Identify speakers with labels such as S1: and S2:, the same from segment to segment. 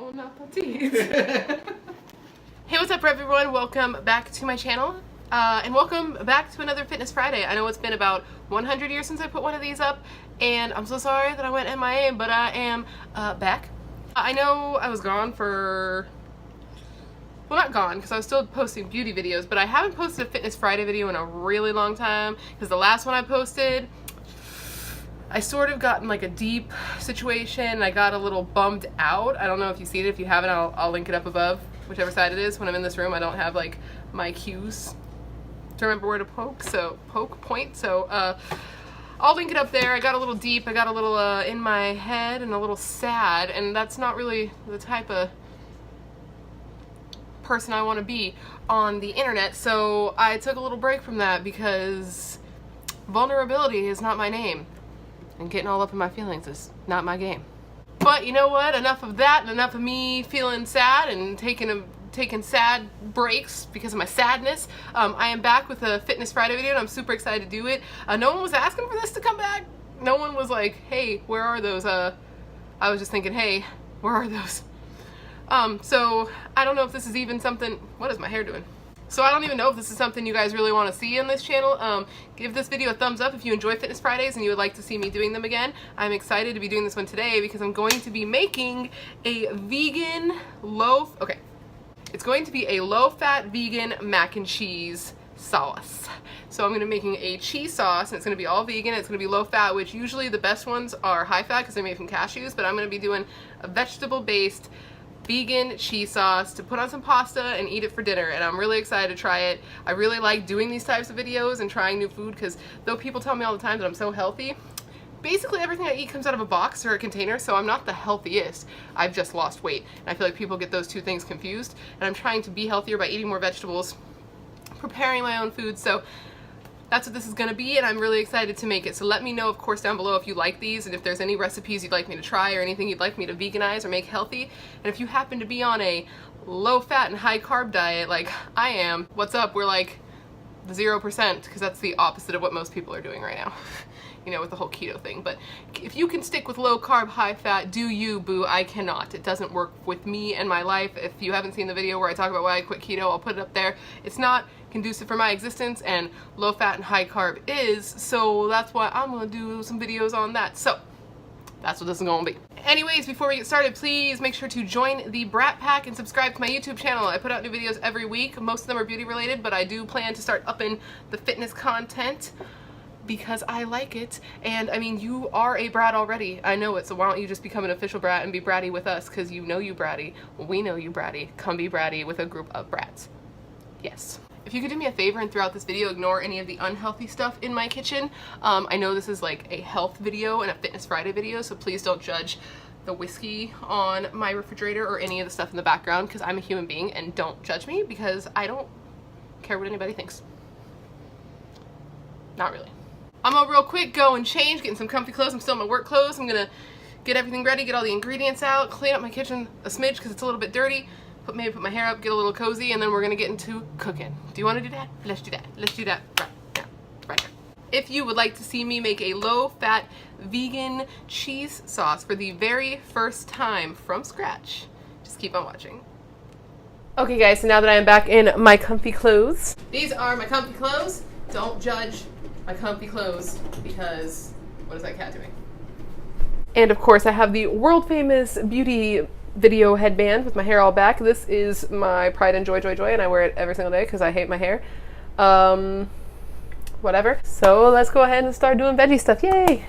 S1: Bon appetit. Hey, what's up everyone? Welcome back to my channel. And welcome back to another Fitness Friday. I know it's been about 100 years since I put one of these up, and I'm so sorry that I went MIA, but I am back. I know I was gone for, well, not gone, because I was still posting beauty videos, but I haven't posted a Fitness Friday video in a really long time, because the last one I posted, I sort of got in like a deep situation. I got a little bummed out. I don't know if you see it. If you haven't, I'll link it up above, whichever side it is. When I'm in this room, I don't have like my cues to remember where to point. So I'll link it up there. I got a little deep. I got a little in my head and a little sad, and that's not really the type of person I want to be on the internet. So I took a little break from that because vulnerability is not my name. And getting all up in my feelings is not my game. But you know what? Enough of that and enough of me feeling sad and taking sad breaks because of my sadness. I am back with a Fitness Friday video and I'm super excited to do it. No one was asking for this to come back. No one was like, hey, where are those? I was just thinking, hey, where are those? So I don't know if this is even something, what is my hair doing? So I don't even know if this is something you guys really want to see on this channel. Give this video a thumbs up if you enjoy Fitness Fridays and you would like to see me doing them again. I'm excited to be doing this one today because I'm going to be making a vegan it's going to be a low-fat vegan mac and cheese sauce. So I'm going to be making a cheese sauce, and it's going to be all vegan. It's going to be low-fat, which usually the best ones are high-fat because they're made from cashews, but I'm going to be doing a vegetable-based vegan cheese sauce to put on some pasta and eat it for dinner, and I'm really excited to try it. I really like doing these types of videos and trying new food because though people tell me all the time that I'm so healthy, basically everything I eat comes out of a box or a container, so I'm not the healthiest. I've just lost weight, and I feel like people get those two things confused, and I'm trying to be healthier by eating more vegetables, preparing my own food, so that's what this is going to be, and I'm really excited to make it. So let me know, of course, down below if you like these and if there's any recipes you'd like me to try or anything you'd like me to veganize or make healthy. And if you happen to be on a low-fat and high-carb diet like I am, what's up? We're like 0% because that's the opposite of what most people are doing right now. You know, with the whole keto thing. But if you can stick with low-carb, high-fat, do you, boo. I cannot. It doesn't work with me and my life. If you haven't seen the video where I talk about why I quit keto, I'll put it up there. It's not conducive for my existence, and low-fat and high-carb is, so that's why I'm going to do some videos on that. So that's what this is going to be. Anyways, before we get started, please make sure to join the Brat Pack and subscribe to my YouTube channel. I put out new videos every week. Most of them are beauty related, but I do plan to start upping the fitness content because I like it. And I mean, you are a brat already. I know it, so why don't you just become an official brat and be bratty with us, because you know you bratty. We know you bratty. Come be bratty with a group of brats. Yes. If you could do me a favor and throughout this video ignore any of the unhealthy stuff in my kitchen. I know this is like a health video and a Fitness Friday video, so please don't judge the whiskey on my refrigerator or any of the stuff in the background, because I'm a human being, and don't judge me because I don't care what anybody thinks. Not really. I'm gonna real quick go and change, get in some comfy clothes. I'm still in my work clothes. I'm gonna get everything ready, get all the ingredients out, clean up my kitchen a smidge because it's a little bit dirty. Maybe put my hair up, get a little cozy, and then we're gonna get into cooking. Do you want to do that? Let's do that. Let's do that right now. Right now. If you would like to see me make a low-fat vegan cheese sauce for the very first time from scratch, just keep on watching. Okay guys, so now that I am back in my comfy clothes. These are my comfy clothes. Don't judge my comfy clothes because what is that cat doing? And of course I have the world famous beauty video headband with my hair all back. This is my Pride and Joy and I wear it every single day because I hate my hair. Whatever. So let's go ahead and start doing veggie stuff. Yay!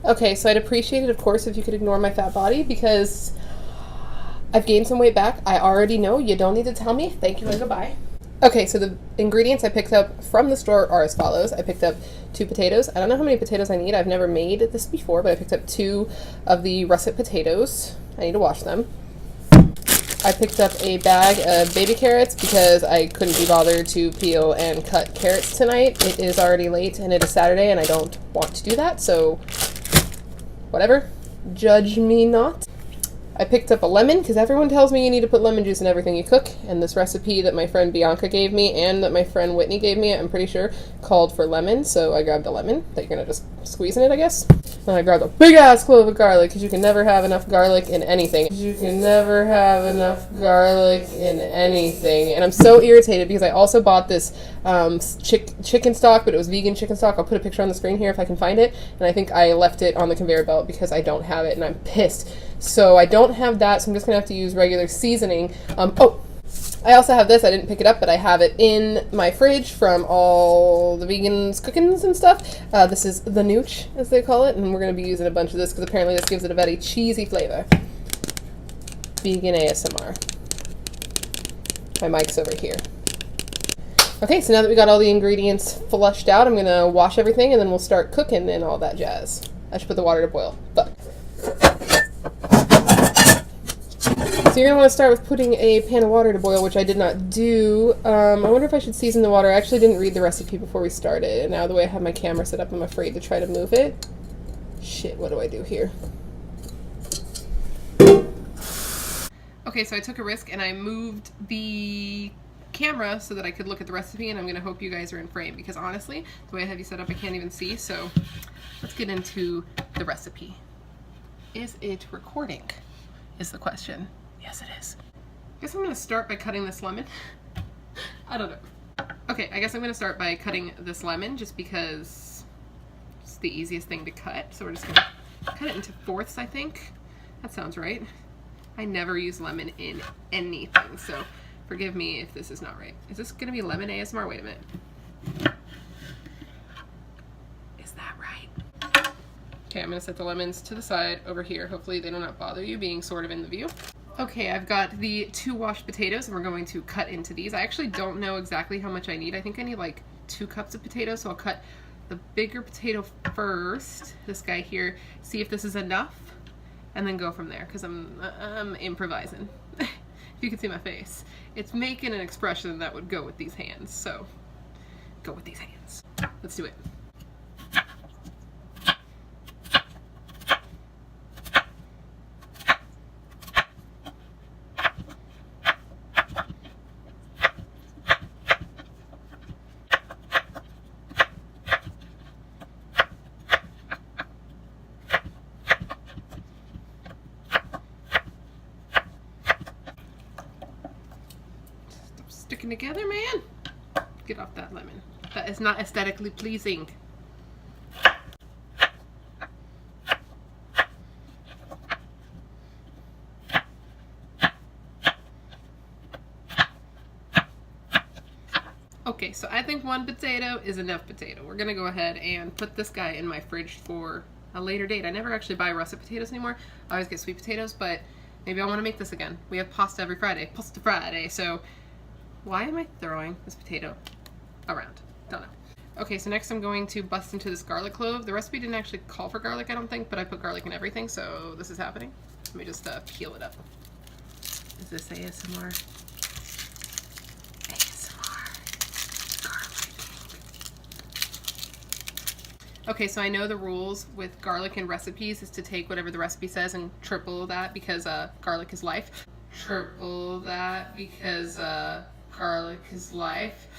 S1: Okay, so I'd appreciate it, of course, if you could ignore my fat body because I've gained some weight back. I already know. You don't need to tell me. Thank you and goodbye. Okay, so the ingredients I picked up from the store are as follows. I picked up 2 potatoes. I don't know how many potatoes I need. I've never made this before, but I picked up 2 of the russet potatoes. I need to wash them. I picked up a bag of baby carrots because I couldn't be bothered to peel and cut carrots tonight. It is already late and it is Saturday and I don't want to do that, so whatever. Judge me not. I picked up a lemon because everyone tells me you need to put lemon juice in everything you cook, and this recipe that my friend Bianca gave me and that my friend Whitney gave me, I'm pretty sure, called for lemon, so I grabbed a lemon that you're going to just squeeze in it, I guess. And I grabbed a big ass clove of garlic because you can never have enough garlic in anything. You can never have enough garlic in anything. And I'm so irritated because I also bought this chicken stock, but it was vegan chicken stock. I'll put a picture on the screen here if I can find it. And I think I left it on the conveyor belt because I don't have it and I'm pissed. So I don't have that, so I'm just going to have to use regular seasoning. I also have this. I didn't pick it up, but I have it in my fridge from all the vegans' cookings and stuff. This is the Nooch, as they call it, and we're going to be using a bunch of this because apparently this gives it a very cheesy flavor. Vegan ASMR. My mic's over here. Okay, so now that we got all the ingredients flushed out, I'm going to wash everything, and then we'll start cooking and all that jazz. I should put the water to boil, but... So you're going to want to start with putting a pan of water to boil, which I did not do. I wonder if I should season the water. I actually didn't read the recipe before we started, and now the way I have my camera set up, I'm afraid to try to move it. Shit, what do I do here? Okay, so I took a risk and I moved the camera so that I could look at the recipe, and I'm going to hope you guys are in frame, because honestly, the way I have you set up, I can't even see, so let's get into the recipe. Is it recording? Is the question. Yes, it is. I guess I'm going to start by cutting this lemon. I don't know. Okay, I guess I'm going to start by cutting this lemon just because it's the easiest thing to cut. So we're just going to cut it into fourths, I think. That sounds right. I never use lemon in anything, so forgive me if this is not right. Is this going to be lemon ASMR? Wait a minute. Is that right? Okay, I'm going to set the lemons to the side over here. Hopefully they do not bother you being sort of in the view. Okay, I've got the 2 washed potatoes, and we're going to cut into these. I actually don't know exactly how much I need. I think I need like 2 cups of potatoes, so I'll cut the bigger potato first, this guy here, see if this is enough, and then go from there, because I'm improvising. If you can see my face. It's making an expression that would go with these hands, so go with these hands. Let's do it. Sticking together, man. Get off that lemon. That is not aesthetically pleasing. Okay, so I think 1 potato is enough potato. We're gonna go ahead and put this guy in my fridge for a later date. I never actually buy russet potatoes anymore. I always get sweet potatoes, but maybe I want to make this again. We have pasta every Friday. Pasta Friday, so why am I throwing this potato around? Don't know. Okay, so next I'm going to bust into this garlic clove. The recipe didn't actually call for garlic, I don't think, but I put garlic in everything, so this is happening. Let me just peel it up. Is this ASMR? ASMR. Garlic. Okay, so I know the rules with garlic in recipes is to take whatever the recipe says and triple that because garlic is life. Triple that because garlic is life,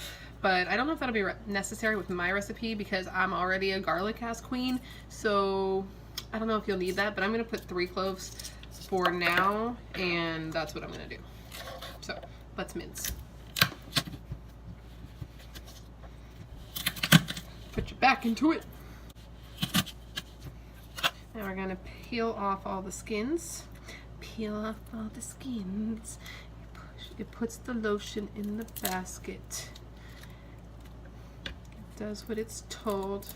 S1: but I don't know if that'll be necessary with my recipe because I'm already a garlic ass queen, so I don't know if you'll need that, but I'm gonna put 3 cloves for now, and that's what I'm gonna do. So let's mince. Put your back into it. Now we're gonna peel off all the skins. Peel off all the skins. It puts the lotion in the basket. It does what it's told.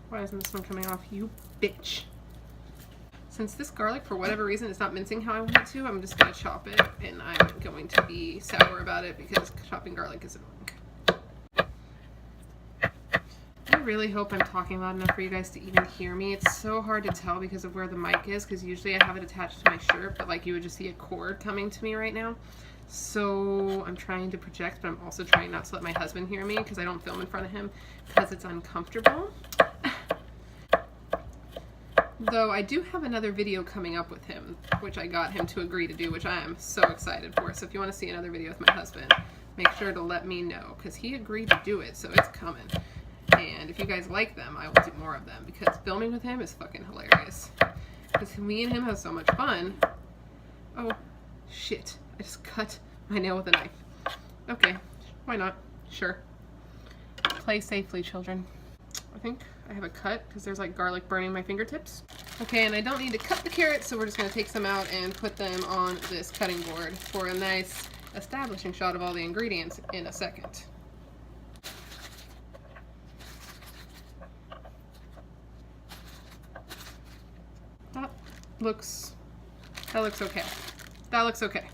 S1: Why isn't this one coming off? You bitch. Since this garlic, for whatever reason, is not mincing how I want it to, I'm just going to chop it, and I'm going to be sour about it because chopping garlic is annoying. I really hope I'm talking loud enough for you guys to even hear me. It's so hard to tell because of where the mic is, because usually I have it attached to my shirt, but like you would just see a cord coming to me right now. So I'm trying to project, but I'm also trying not to let my husband hear me because I don't film in front of him because it's uncomfortable. Though I do have another video coming up with him, which I got him to agree to do, which I am so excited for. So if you want to see another video with my husband, make sure to let me know, because he agreed to do it, so it's coming. And if you guys like them, I will do more of them, because filming with him is fucking hilarious. Because me and him have so much fun. Oh, shit. I just cut my nail with a knife. Okay, why not? Sure. Play safely, children. I think I have a cut because there's like garlic burning my fingertips. Okay, and I don't need to cut the carrots, so we're just going to take some out and put them on this cutting board for a nice establishing shot of all the ingredients in a second. That looks okay. That looks okay.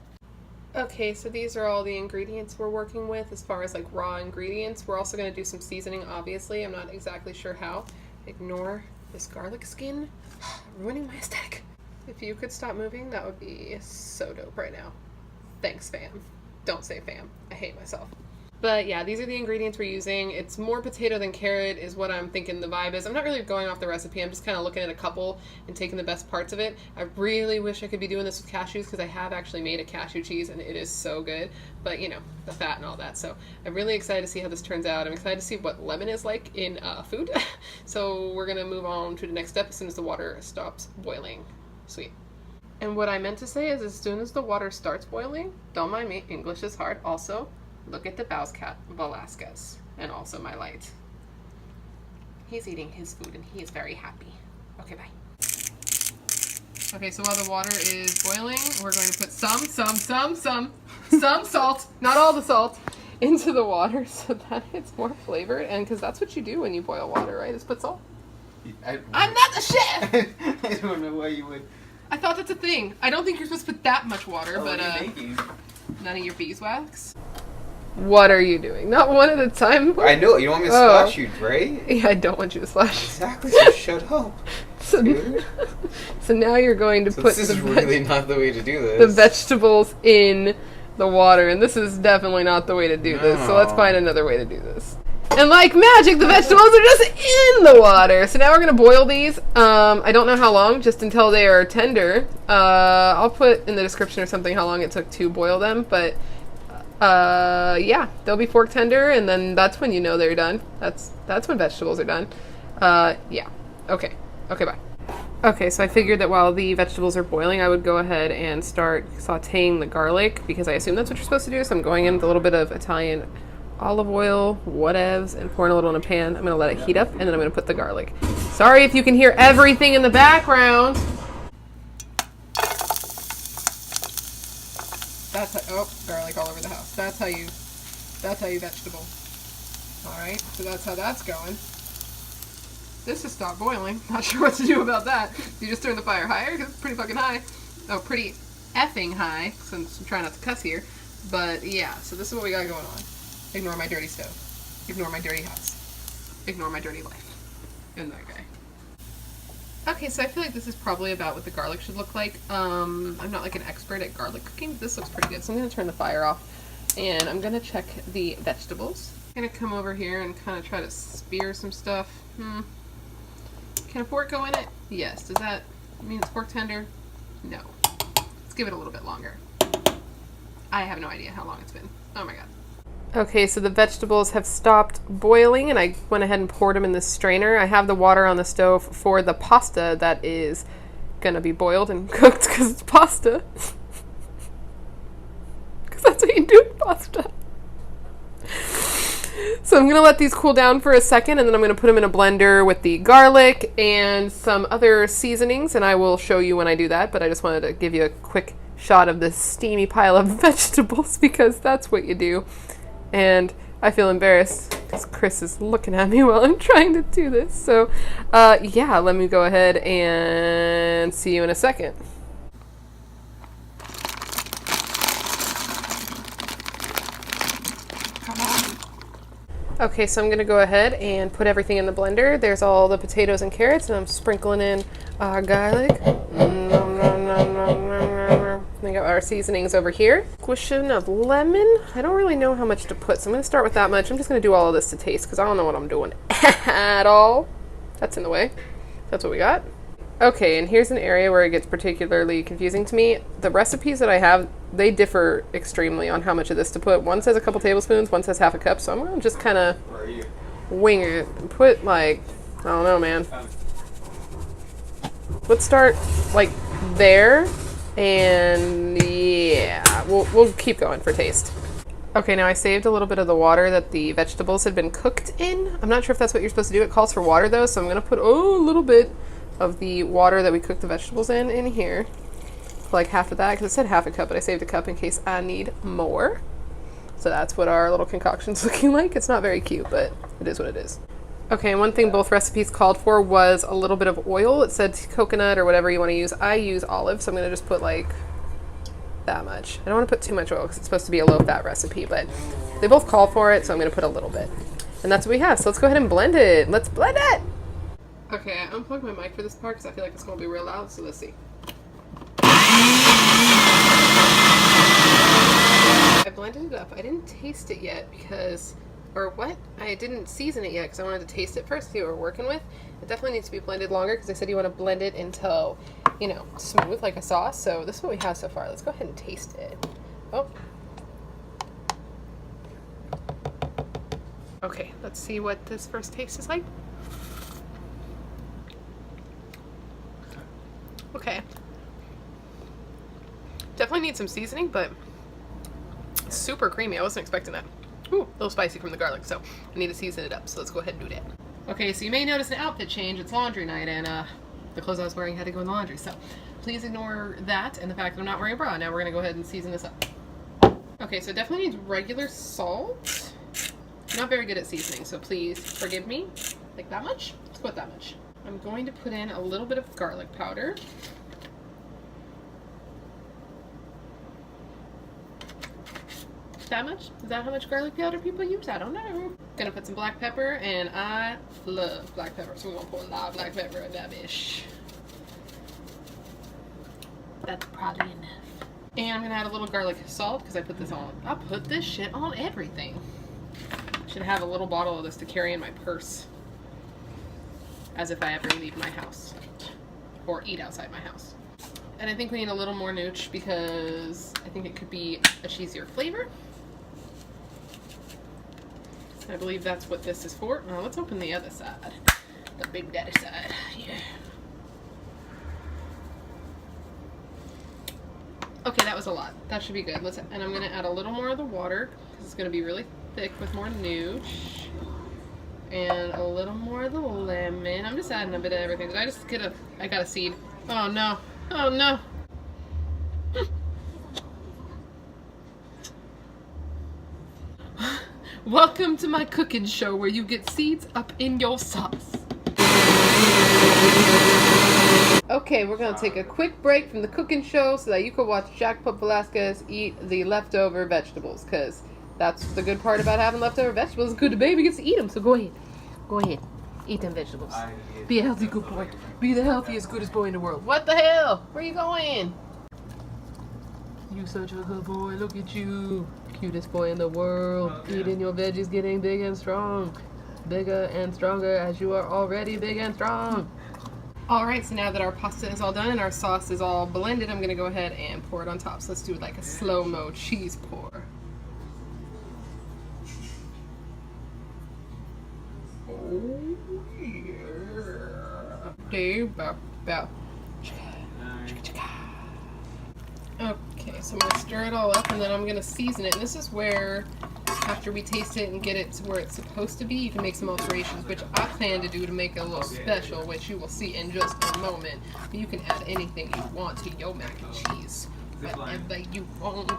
S1: Okay, so these are all the ingredients we're working with as far as like raw ingredients. We're also going to do some seasoning, obviously. I'm not exactly sure how. Ignore this garlic skin ruining my aesthetic. If you could stop moving, that would be so dope right now. Thanks, fam. Don't say fam. I hate myself. But yeah, these are the ingredients we're using. It's more potato than carrot is what I'm thinking the vibe is. I'm not really going off the recipe. I'm just kind of looking at a couple and taking the best parts of it. I really wish I could be doing this with cashews because I have actually made a cashew cheese and it is so good. But you know, the fat and all that. So I'm really excited to see how this turns out. I'm excited to see what lemon is like in food. So we're going to move on to the next step as soon as the water stops boiling. Sweet. And what I meant to say is as soon as the water starts boiling, don't mind me, English is hard. Also, look at the Bowscat Velasquez and also my light. He's eating his food and he is very happy. Okay, bye. Okay, so while the water is boiling, we're going to put some salt, not all the salt, into the water so that it's more flavored. And because that's what you do when you boil water, right? Is put salt. I'm not the chef!
S2: I don't know why you would.
S1: I thought that's a thing. I don't think you're supposed to put that much water,
S2: Oh,
S1: but
S2: what are you making?
S1: none of your beeswax. What are you doing? Not one at a time?
S2: I know, you want me to slash you, right?
S1: Yeah, I don't want you to slash.
S2: Exactly, so shut up. Dude.
S1: So now you're going to
S2: So
S1: put
S2: this is really not the way to do this.
S1: the vegetables in the water, and this is definitely not the way to do this, so let's find another way to do this. And like magic, the vegetables are just in the water. So now we're going to boil these. I don't know how long, just until they are tender. I'll put in the description or something how long it took to boil them, but yeah, they'll be fork tender, and then that's when you know they're done. That's when vegetables are done. Yeah. Okay, bye. Okay, so I figured that while the vegetables are boiling, I would go ahead and start sauteing the garlic, because I assume that's what you're supposed to do. So I'm going in with a little bit of Italian olive oil, whatevs, and pouring a little in a pan. I'm going to let it heat up, and then I'm going to put the garlic. Sorry if you can hear everything in the background. That's how, oh, garlic all over the house. That's how you vegetable. Alright, so that's how that's going. This has stopped boiling. Not sure what to do about that. You just turn the fire higher, because it's pretty fucking high. Oh, pretty effing high, since I'm trying not to cuss here. But yeah, so this is what we got going on. Ignore my dirty stove. Ignore my dirty house. Ignore my dirty life. And that guy. Okay, so I feel like this is probably about what the garlic should look like. I'm not like an expert at garlic cooking, but this looks pretty good. So I'm going to turn the fire off, and I'm going to check the vegetables. I'm going to come over here and kind of try to spear some stuff. Can a fork go in it? Yes. Does that mean it's fork tender? No. Let's give it a little bit longer. I have no idea how long it's been. Oh my god. Okay, so the vegetables have stopped boiling, and I went ahead and poured them in this strainer. I have the water on the stove for the pasta that is gonna be boiled and cooked, because it's pasta. Because that's how you do pasta. So I'm gonna let these cool down for a second, and then I'm gonna put them in a blender with the garlic and some other seasonings, and I will show you when I do that, but I just wanted to give you a quick shot of this steamy pile of vegetables, because that's what you do. And I feel embarrassed because Chris is looking at me while I'm trying to do this. So, yeah, let me go ahead and see you in a second. Come on. Okay, so I'm going to go ahead and put everything in the blender. There's all the potatoes and carrots, and I'm sprinkling in our garlic. We got our seasonings over here. Squishing of lemon. I don't really know how much to put, so I'm going to start with that much. I'm just going to do all of this to taste, because I don't know what I'm doing at all. That's in the way. That's what we got. Okay, and here's an area where it gets particularly confusing to me. The recipes that I have, they differ extremely on how much of this to put. One says a couple tablespoons, one says half a cup, so I'm going to just kind of wing it and put like, I don't know, man. Let's start like there, and yeah, we'll keep going for taste. Okay, now I saved a little bit of the water that the vegetables had been cooked in. I'm not sure if that's what you're supposed to do. It calls for water though, so I'm going to put a little bit of the water that we cooked the vegetables in here. Like half of that, because it said half a cup, but I saved a cup in case I need more. So that's what our little concoction's looking like. It's not very cute, but it is what it is. Okay, and one thing both recipes called for was a little bit of oil. It said coconut or whatever you want to use. I use olive, so I'm going to just put like that much. I don't want to put too much oil because it's supposed to be a low-fat recipe, but they both call for it, so I'm going to put a little bit. And that's what we have, so let's go ahead and blend it. Let's blend it! Okay, I unplugged my mic for this part because I feel like it's going to be real loud, so let's see. I blended it up. I didn't taste it yet because, or what? I didn't season it yet because I wanted to taste it first, see what we're working with. It definitely needs to be blended longer because I said you want to blend it until, you know, smooth like a sauce. So this is what we have so far. Let's go ahead and taste it. Oh. Okay, let's see what this first taste is like. Okay. Definitely need some seasoning, but super creamy. I wasn't expecting that. Ooh, a little spicy from the garlic, so I need to season it up. So let's go ahead and do that. Okay, so you may notice an outfit change. It's laundry night, and the clothes I was wearing had to go in the laundry. So please ignore that and the fact that I'm not wearing a bra. Now we're gonna go ahead and season this up. Okay, so it definitely needs regular salt. I'm not very good at seasoning, so please forgive me. Like that much? Let's put that much. I'm going to put in a little bit of garlic powder. That much? Is that how much garlic powder people use? I don't know. Gonna put some black pepper, and I love black pepper, so we're gonna put a lot of black pepper in that bitch. That's probably enough. And I'm gonna add a little garlic salt because I put this on. I put this shit on everything. Should have a little bottle of this to carry in my purse, as if I ever leave my house or eat outside my house. And I think we need a little more nooch because I think it could be a cheesier flavor. I believe that's what this is for. Now let's open the other side, the big daddy side. Yeah. Okay, that was a lot. That should be good. And I'm gonna add a little more of the water because it's gonna be really thick with more nooch. And a little more of the lemon. I'm just adding a bit of everything. Did I just get I got a seed. Oh no. Oh no. Welcome to my cooking show where you get seeds up in your sauce. Okay, we're gonna take a quick break from the cooking show so that you can watch Jack Pope Velasquez eat the leftover vegetables, because that's the good part about having leftover vegetables. It's good, the baby gets to eat them, so go ahead. Go ahead. Eat them vegetables. Be a healthy good boy. Be the healthiest, goodest boy in the world. What the hell? Where you going? You such a good boy. Look at you. Cutest boy in the world. Eating your veggies, getting big and strong. Bigger and stronger as you are already big and strong. Alright, so now that our pasta is all done and our sauce is all blended, I'm going to go ahead and pour it on top. So let's do like a slow-mo cheese pour. Oh, yeah. Okay, so I'm going to stir it all up and then I'm going to season it. And this is where, after we taste it and get it to where it's supposed to be, you can make some alterations, which I plan to do to make it a little special, which you will see in just a moment. But you can add anything you want to your mac and cheese, whatever you want.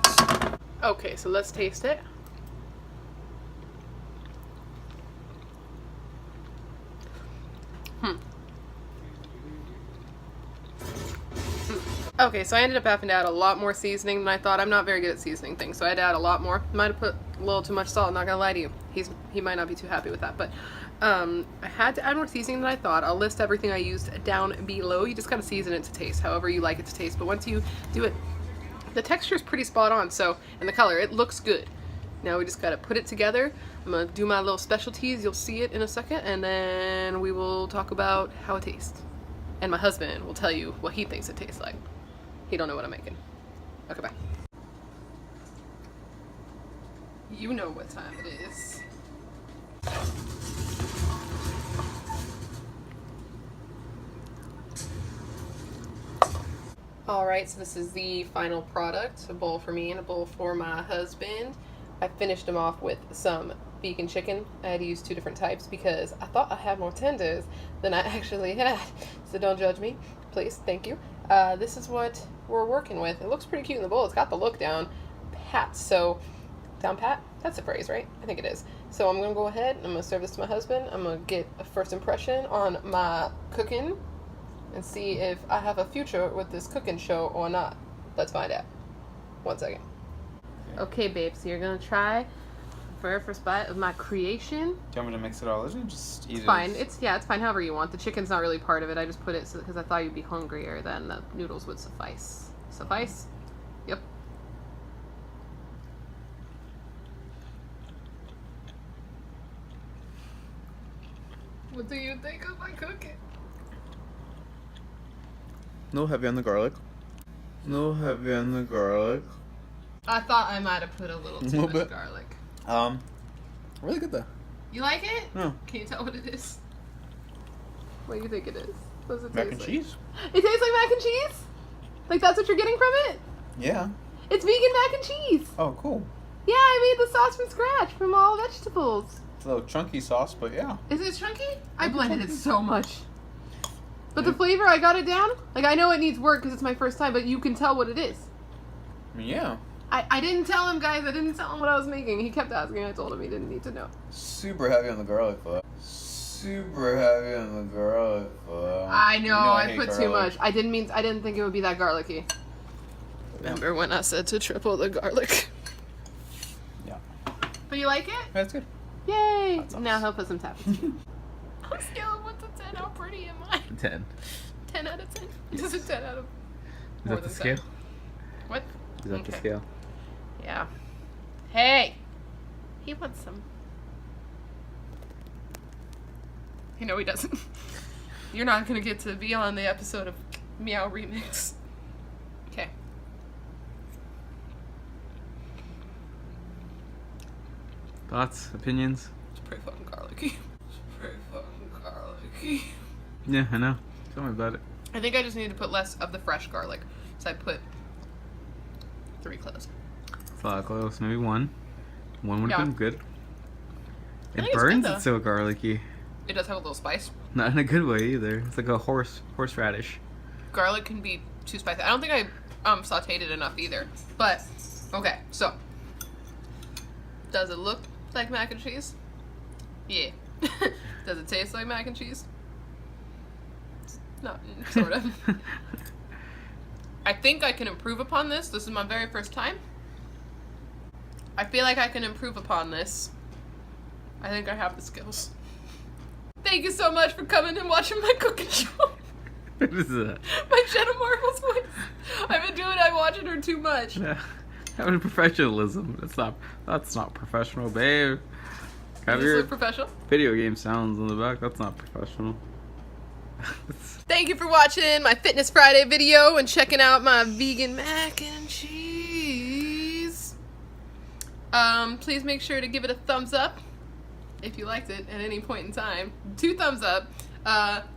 S1: Okay, so let's taste it. Okay, so I ended up having to add a lot more seasoning than I thought. I'm not very good at seasoning things, so I had to add a lot more. Might have put a little too much salt, I'm not gonna lie to you. He might not be too happy with that, but I had to add more seasoning than I thought. I'll list everything I used down below. You just gotta season it to taste, however you like it to taste. But once you do it, the texture is pretty spot on, so, and the color, it looks good. Now we just gotta put it together. I'm gonna do my little specialties. You'll see it in a second, and then we will talk about how it tastes. and my husband will tell you what he thinks it tastes like. He don't know what I'm making. Okay, bye. You know what time it is. Alright, so this is the final product. A bowl for me and a bowl for my husband. I finished them off with some vegan chicken. I had to use 2 different types because I thought I had more tenders than I actually had. So don't judge me, please. Thank you. This is what we're working with. It looks pretty cute in the bowl. It's got the look down pat. So, down pat? That's the phrase, right? I think it is. So I'm going to go ahead and I'm going to serve this to my husband. I'm going to get a first impression on my cooking and see if I have a future with this cooking show or not. Let's find out. 1 second. Okay, babe, so you're gonna try the very first bite of my creation.
S2: Do you want me to mix it all? Isn't it just eat
S1: It's fine. It's fine however you want. The chicken's not really part of it. I just put it because I thought you'd be hungrier than the noodles would suffice. Suffice? Yep. What do you think of my cooking?
S2: No heavy on the garlic. No heavy on the garlic.
S1: I thought I might have put a little too much garlic.
S2: Really good though.
S1: You like it?
S2: No.
S1: Can you tell what it is? What do you think it is? What does it
S2: Mac
S1: taste
S2: and
S1: like?
S2: cheese?
S1: It tastes like mac and cheese? Like that's what you're getting from it?
S2: Yeah.
S1: It's vegan mac and cheese.
S2: Oh, cool.
S1: Yeah, I made the sauce from scratch from all vegetables.
S2: It's a little chunky sauce, but yeah.
S1: Is it chunky? I blended it so much. But the flavor, I got it down. Like, I know it needs work because it's my first time, but you can tell what it is.
S2: I mean, yeah.
S1: I didn't tell him, guys. I didn't tell him what I was making. He kept asking. I told him he didn't need to know.
S2: Super heavy on the garlic, though. Super heavy on the garlic, though.
S1: I know, I
S2: hate
S1: put
S2: garlic.
S1: too much. I didn't think it would be that garlicky. Remember when I said to triple the garlic?
S2: Yeah.
S1: But you like it?
S2: That's good.
S1: Yay!
S2: That's awesome.
S1: Now he'll put some tappets. On a scale of 1 to 10, how pretty am I?
S3: 10.
S1: 10 out of 10? Is it 10 out of
S3: Is
S1: more
S3: that the
S1: than
S3: scale?
S1: 10? What?
S3: Is that the
S1: Okay.
S3: scale?
S1: Yeah. Hey! He wants some. You know he doesn't. You're not gonna get to be on the episode of Meow Remix. Okay.
S3: Thoughts? Opinions?
S1: It's pretty fucking garlicky. It's pretty fucking garlicky.
S3: Yeah, I know. Tell me about it.
S1: I think I just need to put less of the fresh garlic. So I put 3 cloves.
S3: It's a lot close. Maybe 1. 1 would
S1: Yeah.
S3: have been good.
S1: I
S3: It
S1: think it's
S3: burns.
S1: good,
S3: It's so garlicky.
S1: It does have a little spice.
S3: Not in a good way either. It's like a horseradish.
S1: Garlic can be too spicy. I don't think I sauteed it enough either. But okay, so does it look like mac and cheese? Yeah. Does it taste like mac and cheese? No, sort of. I think I can improve upon this. This is my very first time. I feel like I can improve upon this. I think I have the skills. Thank you so much for coming and watching my cooking show.
S3: What is that?
S1: My Jenna Marbles voice. I've been doing I'm watching her too much.
S3: Yeah. Having professionalism. That's not professional, babe. Have
S1: Does this
S3: your
S1: look professional?
S3: video game sounds on the back. That's not professional.
S1: Thank you for watching my Fitness Friday video and checking out my vegan mac and cheese. Please make sure to give it a thumbs up if you liked it at any point in time. 2 thumbs up.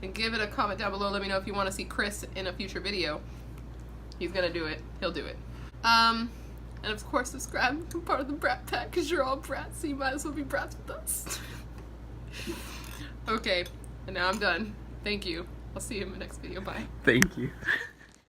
S1: And give it a comment down below. Let me know if you want to see Chris in a future video. He's gonna do it. He'll do it. And of course subscribe and become part of the Brat Pack because you're all brats, so you might as well be brats with us. Okay, and now I'm done. Thank you. I'll see you in my next video. Bye.
S3: Thank you.